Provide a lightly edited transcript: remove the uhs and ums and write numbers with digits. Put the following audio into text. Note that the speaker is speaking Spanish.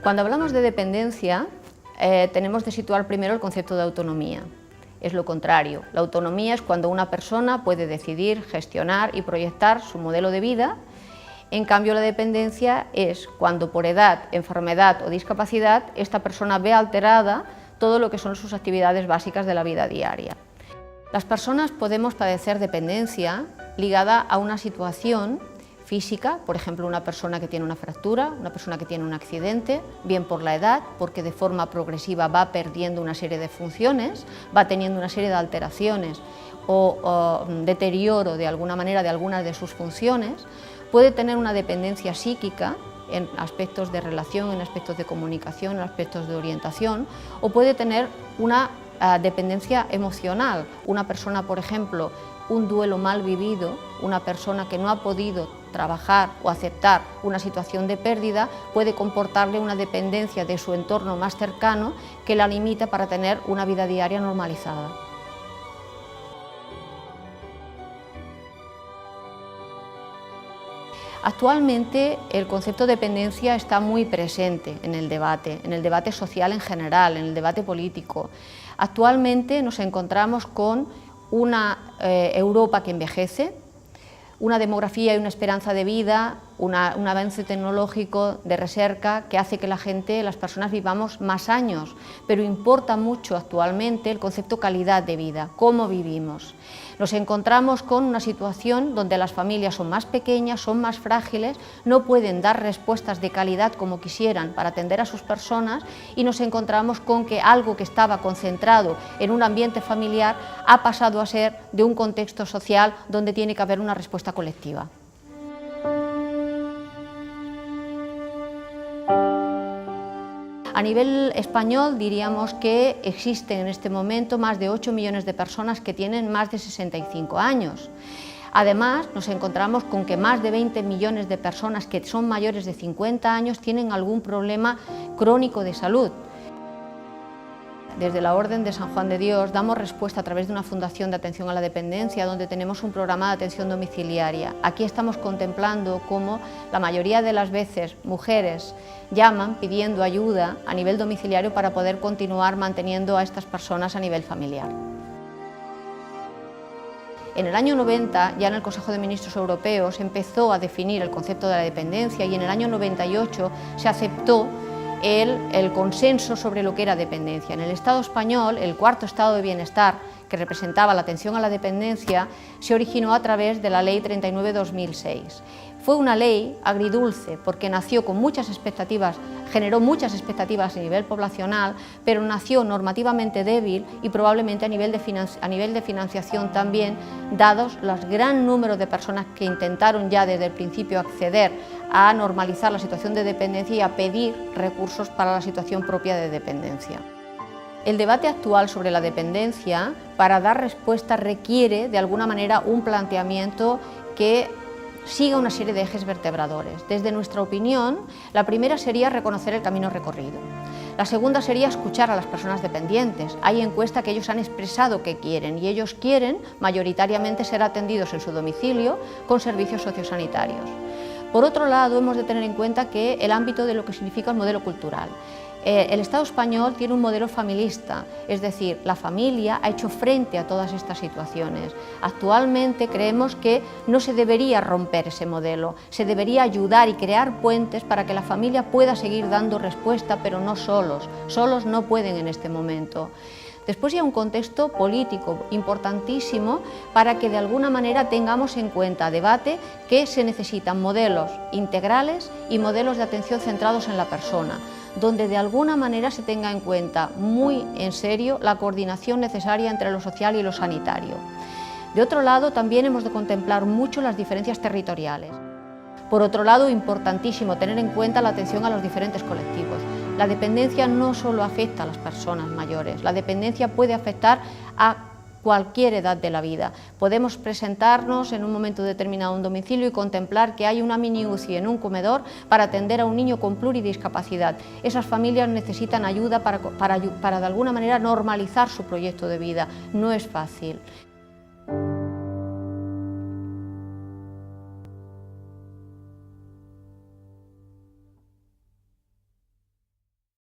Cuando hablamos de dependencia, tenemos de situar primero el concepto de autonomía. Es lo contrario. La autonomía es cuando una persona puede decidir, gestionar y proyectar su modelo de vida. En cambio, la dependencia es cuando por edad, enfermedad o discapacidad esta persona ve alterada todo lo que son sus actividades básicas de la vida diaria. Las personas podemos padecer dependencia ligada a una situación física, por ejemplo, una persona que tiene una fractura, una persona que tiene un accidente, bien por la edad, porque de forma progresiva va perdiendo una serie de funciones, va teniendo una serie de alteraciones o deterioro de alguna manera de algunas de sus funciones, puede tener una dependencia psíquica en aspectos de relación, en aspectos de comunicación, en aspectos de orientación, o puede tener una dependencia emocional. Una persona, por ejemplo, un duelo mal vivido, una persona que no ha podido trabajar o aceptar una situación de pérdida, puede comportarle una dependencia de su entorno más cercano que la limita para tener una vida diaria normalizada. Actualmente el concepto de dependencia está muy presente en el debate social en general, en el debate político. Actualmente nos encontramos con una Europa que envejece, una demografía y una esperanza de vida, un avance tecnológico de recerca que hace que las personas vivamos más años, pero importa mucho actualmente el concepto calidad de vida, cómo vivimos. Nos encontramos con una situación donde las familias son más pequeñas, son más frágiles, no pueden dar respuestas de calidad como quisieran para atender a sus personas y nos encontramos con que algo que estaba concentrado en un ambiente familiar ha pasado a ser de un contexto social donde tiene que haber una respuesta colectiva. A nivel español diríamos que existen en este momento más de 8 millones de personas que tienen más de 65 años. Además, nos encontramos con que más de 20 millones de personas que son mayores de 50 años tienen algún problema crónico de salud. Desde la Orden de San Juan de Dios damos respuesta a través de una fundación de atención a la dependencia donde tenemos un programa de atención domiciliaria. Aquí estamos contemplando cómo la mayoría de las veces mujeres llaman pidiendo ayuda a nivel domiciliario para poder continuar manteniendo a estas personas a nivel familiar. En el año 90, ya en el Consejo de Ministros Europeos, empezó a definir el concepto de la dependencia y en el año 98 se aceptó el consenso sobre lo que era dependencia. En el Estado español, el cuarto estado de bienestar, que representaba la atención a la dependencia, se originó a través de la Ley 39/2006. Fue una ley agridulce porque nació con muchas expectativas, generó muchas expectativas a nivel poblacional, pero nació normativamente débil y probablemente a nivel de financiación también, dados los gran número de personas que intentaron ya desde el principio acceder a normalizar la situación de dependencia y a pedir recursos para la situación propia de dependencia. El debate actual sobre la dependencia, para dar respuesta, requiere de alguna manera un planteamiento que siga una serie de ejes vertebradores. Desde nuestra opinión, la primera sería reconocer el camino recorrido. La segunda sería escuchar a las personas dependientes. Hay encuestas que ellos han expresado que quieren y ellos quieren mayoritariamente ser atendidos en su domicilio con servicios sociosanitarios. Por otro lado, hemos de tener en cuenta que el ámbito de lo que significa el modelo cultural. El Estado español tiene un modelo familista, es decir, la familia ha hecho frente a todas estas situaciones. Actualmente creemos que no se debería romper ese modelo, se debería ayudar y crear puentes para que la familia pueda seguir dando respuesta, pero no solos no pueden en este momento. Después hay un contexto político importantísimo para que de alguna manera tengamos en cuenta debate que se necesitan modelos integrales y modelos de atención centrados en la persona, donde de alguna manera se tenga en cuenta muy en serio la coordinación necesaria entre lo social y lo sanitario. De otro lado, también hemos de contemplar mucho las diferencias territoriales. Por otro lado, importantísimo tener en cuenta la atención a los diferentes colectivos. La dependencia no solo afecta a las personas mayores, la dependencia puede afectar a cualquier edad de la vida. Podemos presentarnos en un momento determinado a un domicilio y contemplar que hay una mini UCI en un comedor para atender a un niño con pluridiscapacidad. Esas familias necesitan ayuda para de alguna manera normalizar su proyecto de vida. No es fácil.